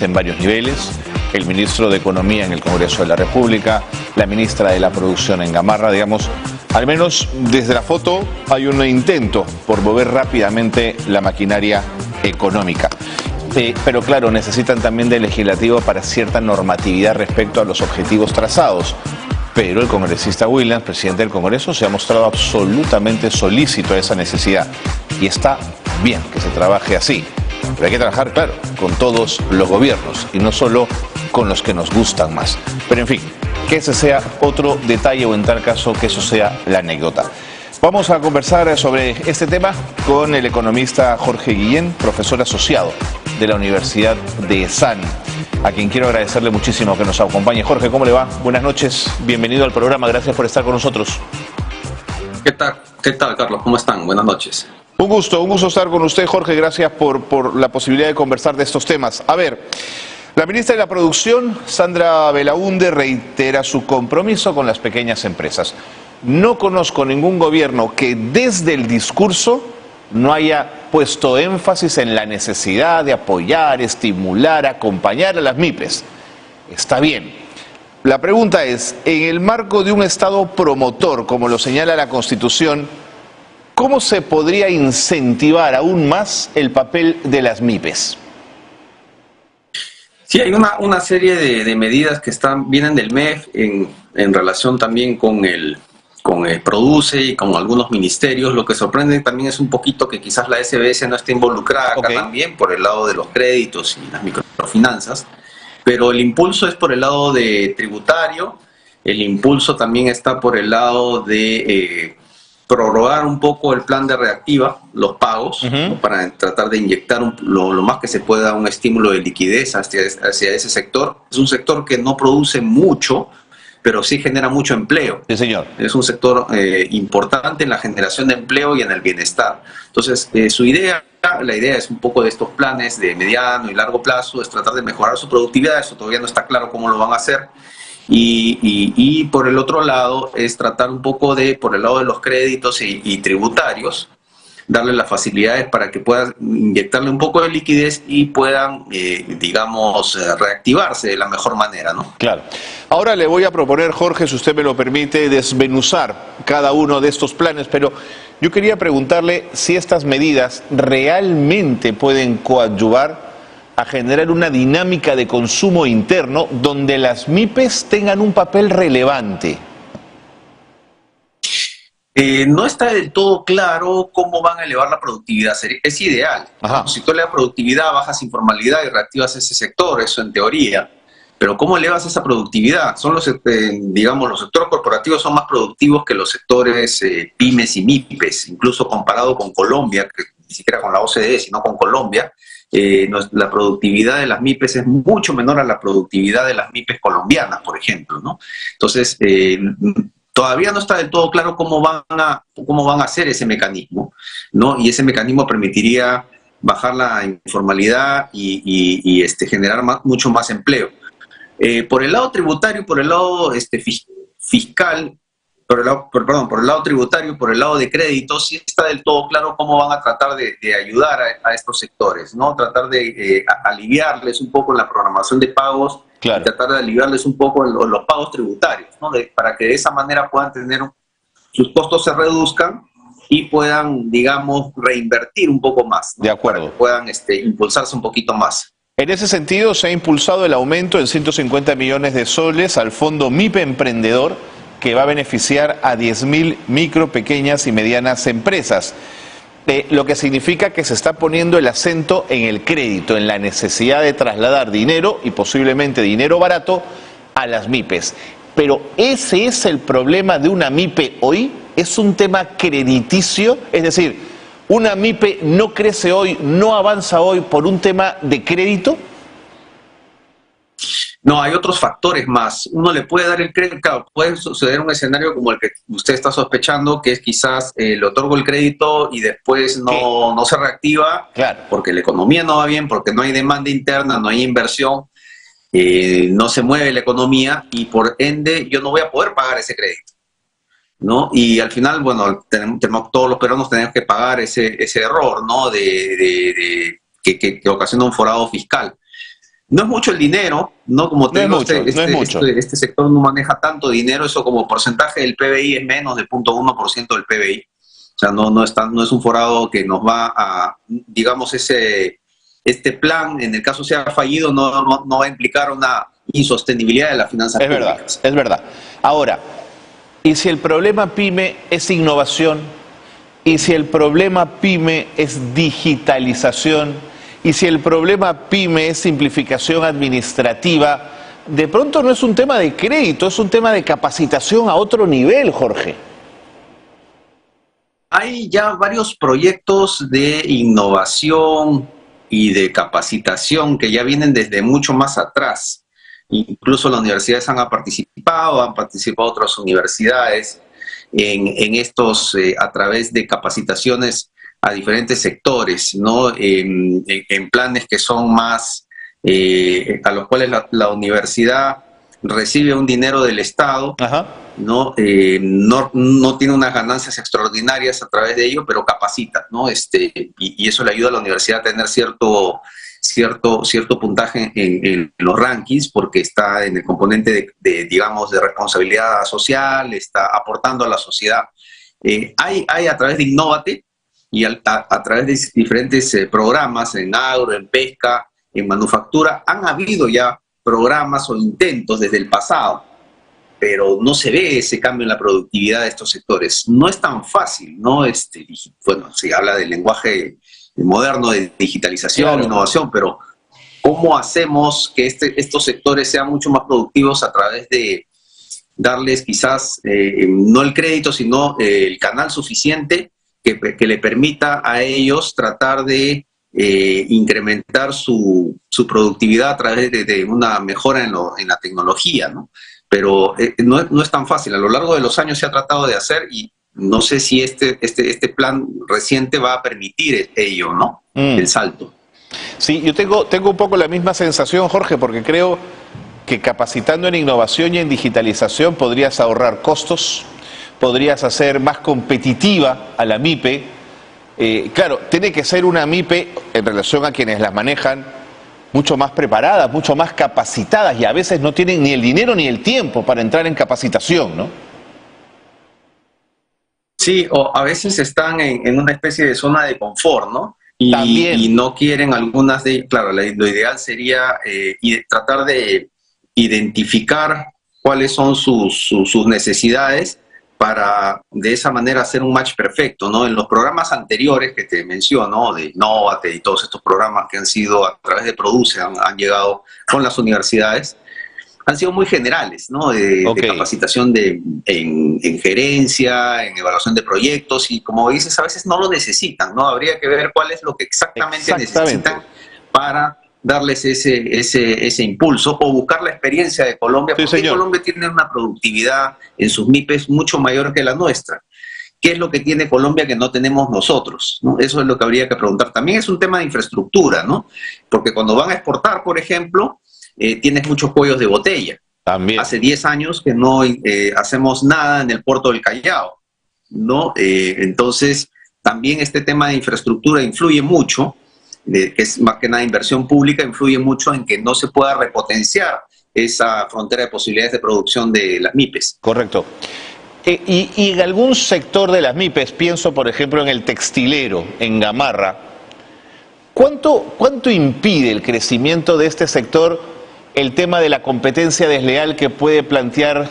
en varios niveles, el ministro de Economía en el Congreso de la República, la ministra de la Producción en Gamarra, digamos, al menos desde la foto hay un intento por mover rápidamente la maquinaria económica. Pero claro, necesitan también del legislativo para cierta normatividad respecto a los objetivos trazados. Pero el congresista Williams, presidente del Congreso, se ha mostrado absolutamente solícito a esa necesidad. Y está bien que se trabaje así. Pero hay que trabajar, claro, con todos los gobiernos y no solo con los que nos gustan más. Pero en fin, que ese sea otro detalle o en tal caso que eso sea la anécdota. Vamos a conversar sobre este tema con el economista Jorge Guillén, profesor asociado de la Universidad de ESAN, a quien quiero agradecerle muchísimo que nos acompañe. Jorge, ¿cómo le va? Buenas noches, bienvenido al programa, gracias por estar con nosotros. ¿Qué tal, Carlos? ¿Cómo están? Buenas noches. Un gusto estar con usted, Jorge, gracias por la posibilidad de conversar de estos temas. A ver, la ministra de la Producción, Sandra Belaunde, reitera su compromiso con las pequeñas empresas. No conozco ningún gobierno que desde el discurso no haya puesto énfasis en la necesidad de apoyar, estimular, acompañar a las MIPES. Está bien. La pregunta es, en el marco de un Estado promotor, como lo señala la Constitución, ¿cómo se podría incentivar aún más el papel de las MIPES? Sí, hay una serie de medidas que vienen del MEF en relación también con el Produce y con algunos ministerios. Lo que sorprende también es un poquito que quizás la SBS no esté involucrada acá también por el lado de los créditos y las microfinanzas, pero el impulso es por el lado de tributario, el impulso también está por el lado de prorrogar un poco el plan de reactiva, los pagos, ¿no? Para tratar de inyectar lo más que se pueda un estímulo de liquidez hacia ese sector. Es un sector que no produce mucho, pero sí genera mucho empleo. Sí, señor. Es un sector importante en la generación de empleo y en el bienestar. Entonces, la idea es un poco de estos planes de mediano y largo plazo, es tratar de mejorar su productividad. Eso todavía no está claro cómo lo van a hacer. Y por el otro lado, es tratar un poco por el lado de los créditos y tributarios, darle las facilidades para que puedan inyectarle un poco de liquidez y puedan, reactivarse de la mejor manera, ¿no? Claro. Ahora le voy a proponer, Jorge, si usted me lo permite, desmenuzar cada uno de estos planes, pero yo quería preguntarle si estas medidas realmente pueden coadyuvar a generar una dinámica de consumo interno donde las MIPES tengan un papel relevante. No está del todo claro cómo van a elevar la productividad. Es ideal. Si tú elevas productividad, bajas informalidad y reactivas ese sector, eso en teoría. Pero ¿cómo elevas esa productividad? Los sectores corporativos son más productivos que los sectores pymes y MIPES, incluso comparado con Colombia, que ni siquiera con la OCDE, sino con Colombia. La productividad de las MIPES es mucho menor a la productividad de las MIPES colombianas, por ejemplo, ¿no? Entonces, todavía no está del todo claro cómo van a hacer ese mecanismo, ¿no? Y ese mecanismo permitiría bajar la informalidad y generar mucho más empleo. Por el lado tributario, por el lado fiscal, por el lado tributario, por el lado de crédito, sí está del todo claro cómo van a tratar de ayudar a estos sectores, ¿no? Tratar de aliviarles un poco en la programación de pagos. Claro. Y tratar de aliviarles un poco en los pagos tributarios, ¿no? Para que de esa manera puedan sus costos se reduzcan y puedan, reinvertir un poco más, ¿no? De acuerdo. Para que puedan impulsarse un poquito más. En ese sentido, se ha impulsado el aumento en 150 millones de soles al Fondo MIPE Emprendedor, que va a beneficiar a 10.000 micro, pequeñas y medianas empresas. Lo que significa que se está poniendo el acento en el crédito, en la necesidad de trasladar dinero y posiblemente dinero barato a las MIPES. Pero ¿ese es el problema de una MIPE hoy? ¿Es un tema crediticio? Es decir, ¿una MIPE no crece hoy, no avanza hoy por un tema de crédito? No, hay otros factores más. Uno le puede dar el crédito, claro, puede suceder un escenario como el que usted está sospechando, que es quizás le otorgo el crédito y después no se reactiva, claro, porque la economía no va bien, porque no hay demanda interna, no hay inversión, no se mueve la economía y por ende yo no voy a poder pagar ese crédito, ¿no? Y al final, bueno, todos los peruanos tenemos que pagar ese error, ¿no? Que ocasiona un forado fiscal. No es mucho el dinero, ¿no? Como te digo, este sector no maneja tanto dinero, eso como porcentaje del PBI es menos de 0,1% del PBI. O sea, no es un forado que nos va a, digamos, este plan, en el caso sea fallido, no va a implicar una insostenibilidad de las finanzas públicas. Es verdad. Ahora, ¿y si el problema PYME es innovación? ¿Y si el problema PYME es digitalización? Y si el problema PYME es simplificación administrativa, de pronto no es un tema de crédito, es un tema de capacitación a otro nivel, Jorge. Hay ya varios proyectos de innovación y de capacitación que ya vienen desde mucho más atrás. Incluso las universidades han participado otras universidades en estos, a través de capacitaciones a diferentes sectores, ¿no? En planes que son más, a los cuales la universidad recibe un dinero del Estado, ¿no? No tiene unas ganancias extraordinarias a través de ello, pero capacita, ¿no? Y eso le ayuda a la universidad a tener cierto puntaje en los rankings, porque está en el componente digamos, de responsabilidad social, está aportando a la sociedad. Hay a través de Innovate, y a través de diferentes programas en agro, en pesca, en manufactura, han habido ya programas o intentos desde el pasado, pero no se ve ese cambio en la productividad de estos sectores. No es tan fácil, ¿no? Bueno, se habla del lenguaje moderno de digitalización, claro, innovación, pero ¿cómo hacemos que estos sectores sean mucho más productivos a través de darles quizás no el crédito, sino el canal suficiente que le permita a ellos tratar de incrementar su productividad a través de una mejora en la tecnología, ¿no? Pero no es tan fácil. A lo largo de los años se ha tratado de hacer y no sé si este plan reciente va a permitir ello, ¿no? El salto. Sí, yo tengo un poco la misma sensación, Jorge, porque creo que capacitando en innovación y en digitalización podrías ahorrar costos, podrías hacer más competitiva a la MIPE. Claro, tiene que ser una MIPE, en relación a quienes las manejan, mucho más preparadas, mucho más capacitadas, y a veces no tienen ni el dinero ni el tiempo para entrar en capacitación, ¿no? Sí, o a veces están en una especie de zona de confort, ¿no? Y no quieren algunas de... Claro, lo ideal sería tratar de identificar cuáles son sus necesidades, para de esa manera hacer un match perfecto, ¿no? En los programas anteriores que te menciono, de Innovate y todos estos programas que han sido a través de Produce, han llegado con las universidades, han sido muy generales, ¿no? De capacitación en gerencia, en evaluación de proyectos, y como dices, a veces no lo necesitan, ¿no? Habría que ver cuál es lo que exactamente necesitan para darles ese impulso, o buscar la experiencia de Colombia, porque señor, Colombia tiene una productividad en sus MIPES mucho mayor que la nuestra. ¿Qué es lo que tiene Colombia que no tenemos nosotros, ¿no? Eso es lo que habría que preguntar. También es un tema de infraestructura, ¿no? Porque cuando van a exportar, por ejemplo, tienes muchos cuellos de botella. También. Hace 10 años que no hacemos nada en el puerto del Callao, ¿no? Entonces, también este tema de infraestructura influye mucho, que es más que nada inversión pública, influye mucho en que no se pueda repotenciar esa frontera de posibilidades de producción de las MIPES. Correcto. Y en algún sector de las MIPES, pienso por ejemplo en el textilero, en Gamarra, ¿cuánto impide el crecimiento de este sector el tema de la competencia desleal que puede plantear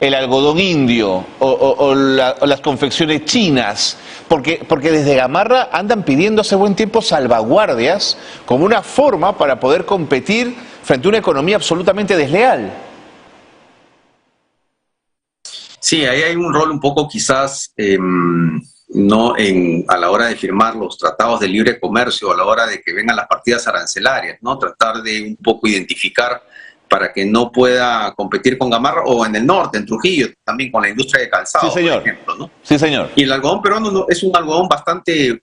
el algodón indio o las confecciones chinas? Porque desde Gamarra andan pidiendo hace buen tiempo salvaguardias como una forma para poder competir frente a una economía absolutamente desleal. Sí, ahí hay un rol un poco quizás, no a la hora de firmar los tratados de libre comercio, a la hora de que vengan las partidas arancelarias, ¿no? Tratar de un poco identificar para que no pueda competir con Gamarra, o en el norte, en Trujillo, también con la industria de calzado, sí, señor, por ejemplo, ¿no? Sí, señor. Y el algodón peruano es un algodón bastante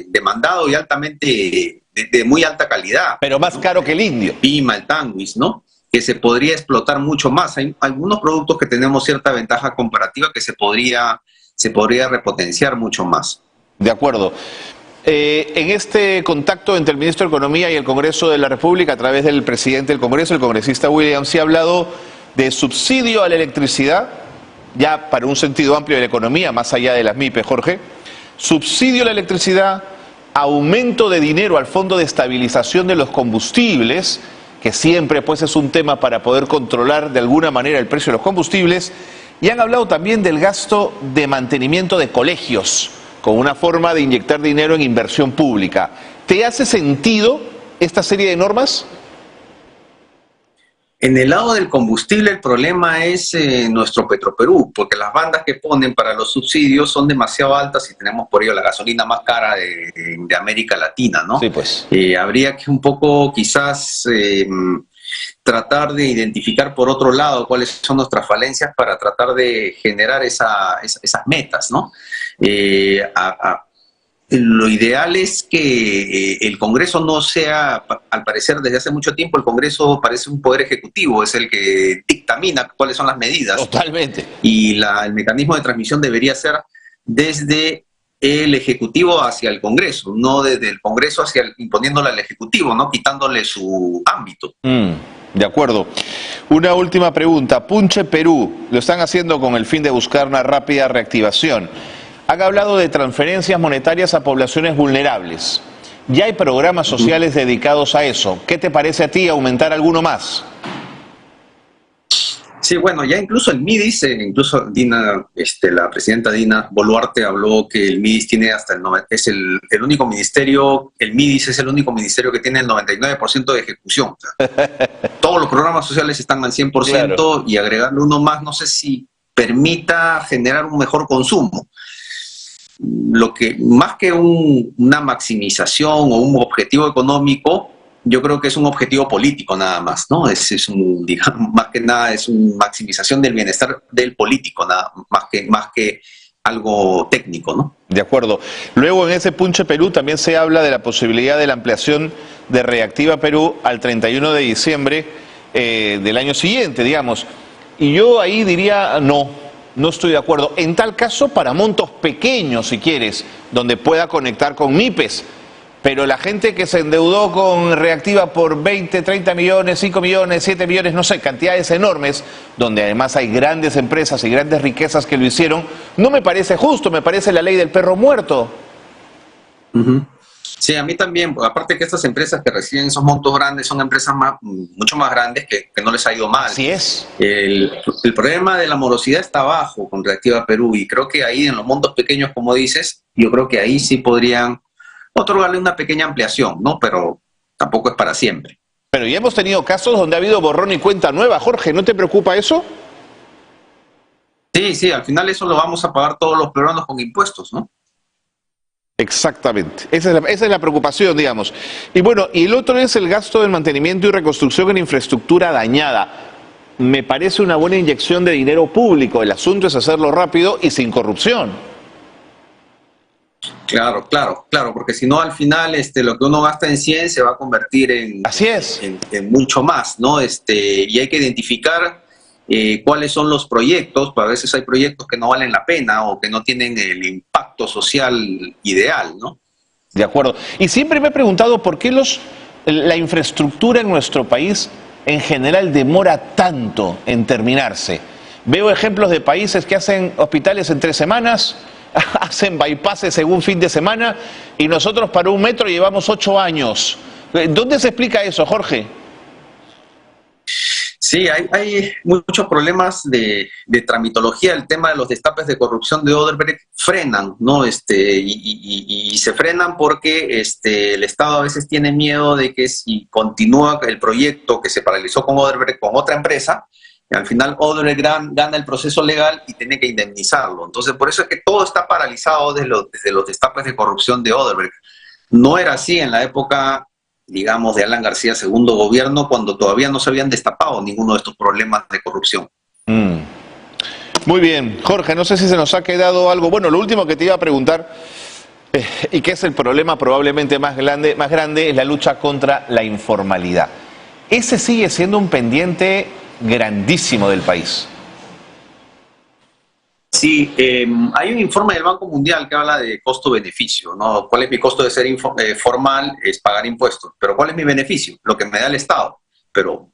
demandado y altamente, de muy alta calidad. Pero más, ¿no?, caro que el indio. Pima, el tanguis, ¿no? Que se podría explotar mucho más. Hay algunos productos que tenemos cierta ventaja comparativa que se podría repotenciar mucho más. De acuerdo. En este contacto entre el ministro de Economía y el Congreso de la República, a través del presidente del Congreso, el congresista Williams, se ha hablado de subsidio a la electricidad, ya para un sentido amplio de la economía, más allá de las MIPE, Jorge. Subsidio a la electricidad, aumento de dinero al Fondo de Estabilización de los Combustibles, que siempre pues es un tema para poder controlar de alguna manera el precio de los combustibles, y han hablado también del gasto de mantenimiento de colegios, con una forma de inyectar dinero en inversión pública. ¿Te hace sentido esta serie de normas? En el lado del combustible el problema es nuestro Petroperú, porque las bandas que ponen para los subsidios son demasiado altas y tenemos por ello la gasolina más cara de América Latina, ¿no? Sí, pues. Habría que un poco quizás tratar de identificar por otro lado cuáles son nuestras falencias para tratar de generar esas metas, ¿no? Lo ideal es que el Congreso no sea, al parecer desde hace mucho tiempo, el Congreso parece un poder ejecutivo, es el que dictamina cuáles son las medidas. Totalmente. Y el mecanismo de transmisión debería ser desde el Ejecutivo hacia el Congreso, no desde el Congreso imponiéndole al Ejecutivo, ¿no? Quitándole su ámbito. De acuerdo. Una última pregunta. Punche Perú, lo están haciendo con el fin de buscar una rápida reactivación. Han hablado de transferencias monetarias a poblaciones vulnerables. Ya hay programas sociales dedicados a eso. ¿Qué te parece a ti aumentar alguno más? Sí, bueno, ya incluso el MIDIS, incluso Dina, la presidenta Dina Boluarte habló que el MIDIS tiene hasta es el único ministerio, el MIDIS es el único ministerio que tiene el 99% de ejecución. O sea, todos los programas sociales están al 100%, claro. Y agregarle uno más no sé si permita generar un mejor consumo. Lo que más que una maximización o un objetivo económico, yo creo que es un objetivo político nada más, ¿no? Digamos, más que nada es una maximización del bienestar del político, más que algo técnico, ¿no? De acuerdo. Luego en ese Punche Perú también se habla de la posibilidad de la ampliación de Reactiva Perú al 31 de diciembre del año siguiente, digamos. Y yo ahí diría no estoy de acuerdo. En tal caso, para montos pequeños, si quieres, donde pueda conectar con MIPES. Pero la gente que se endeudó con Reactiva por 20, 30 millones, 5 millones, 7 millones, no sé, cantidades enormes, donde además hay grandes empresas y grandes riquezas que lo hicieron, no me parece justo, me parece la ley del perro muerto. Sí, a mí también, aparte que estas empresas que reciben esos montos grandes son empresas mucho más grandes que no les ha ido mal. Así es. El problema de la morosidad está bajo con Reactiva Perú y creo que ahí en los montos pequeños, como dices, yo creo que ahí sí podrían otorgarle una pequeña ampliación, ¿no? Pero tampoco es para siempre. Pero ya hemos tenido casos donde ha habido borrón y cuenta nueva, Jorge, ¿no te preocupa eso? Sí, al final eso lo vamos a pagar todos los peruanos con impuestos, ¿no? Exactamente, esa es la preocupación, digamos. Y bueno, y el otro es el gasto del mantenimiento y reconstrucción en infraestructura dañada. Me parece una buena inyección de dinero público, el asunto es hacerlo rápido y sin corrupción. Claro, porque si no al final lo que uno gasta en 100 se va a convertir en mucho más, ¿no? Y hay que identificar cuáles son los proyectos, pues a veces hay proyectos que no valen la pena o que no tienen el impacto social ideal, ¿no? De acuerdo. Y siempre me he preguntado por qué la infraestructura en nuestro país en general demora tanto en terminarse. Veo ejemplos de países que hacen hospitales en 3 semanas, hacen bypasses en un fin de semana y nosotros para un metro llevamos 8 años. ¿Dónde se explica eso, Jorge? Sí, hay muchos problemas de tramitología. El tema de los destapes de corrupción de Odebrecht frenan, ¿no? Y se frenan porque el Estado a veces tiene miedo de que si continúa el proyecto que se paralizó con Odebrecht con otra empresa, al final Odebrecht gana el proceso legal y tiene que indemnizarlo. Entonces, por eso es que todo está paralizado desde los destapes de corrupción de Odebrecht. No era así en la época, digamos, de Alan García, segundo gobierno, cuando todavía no se habían destapado ninguno de estos problemas de corrupción. Muy bien. Jorge, no sé si se nos ha quedado algo. Bueno, lo último que te iba a preguntar, y que es el problema probablemente más grande, es la lucha contra la informalidad. Ese sigue siendo un pendiente grandísimo del país. Sí, hay un informe del Banco Mundial que habla de costo-beneficio, ¿no? ¿Cuál es mi costo de ser formal? Es pagar impuestos. Pero ¿cuál es mi beneficio? Lo que me da el Estado. Pero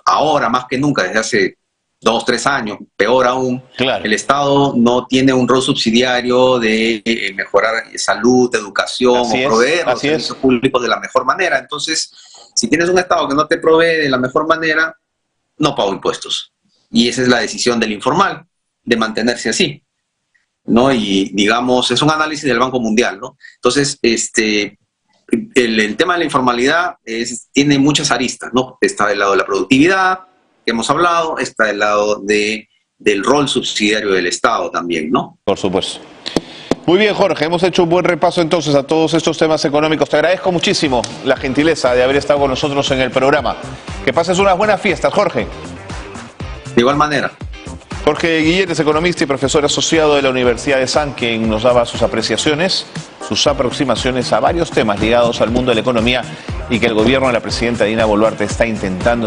ahora, más que nunca, desde hace 2, 3 años, peor aún, claro, el Estado no tiene un rol subsidiario de mejorar salud, educación o proveer los servicios públicos de la mejor manera. Entonces, si tienes un Estado que no te provee de la mejor manera, no pago impuestos. Y esa es la decisión del informal, de mantenerse así, ¿no? Y digamos, es un análisis del Banco Mundial, ¿no? Entonces, el tema de la informalidad tiene muchas aristas, ¿no? Está del lado de la productividad, que hemos hablado, está del lado del rol subsidiario del Estado también, ¿no? Por supuesto. Muy bien, Jorge, hemos hecho un buen repaso entonces a todos estos temas económicos. Te agradezco muchísimo la gentileza de haber estado con nosotros en el programa. Que pases unas buenas fiestas, Jorge. De igual manera. Jorge Guillén es economista y profesor asociado de la Universidad de San, quien nos daba sus apreciaciones, sus aproximaciones a varios temas ligados al mundo de la economía y que el gobierno de la presidenta Dina Boluarte está intentando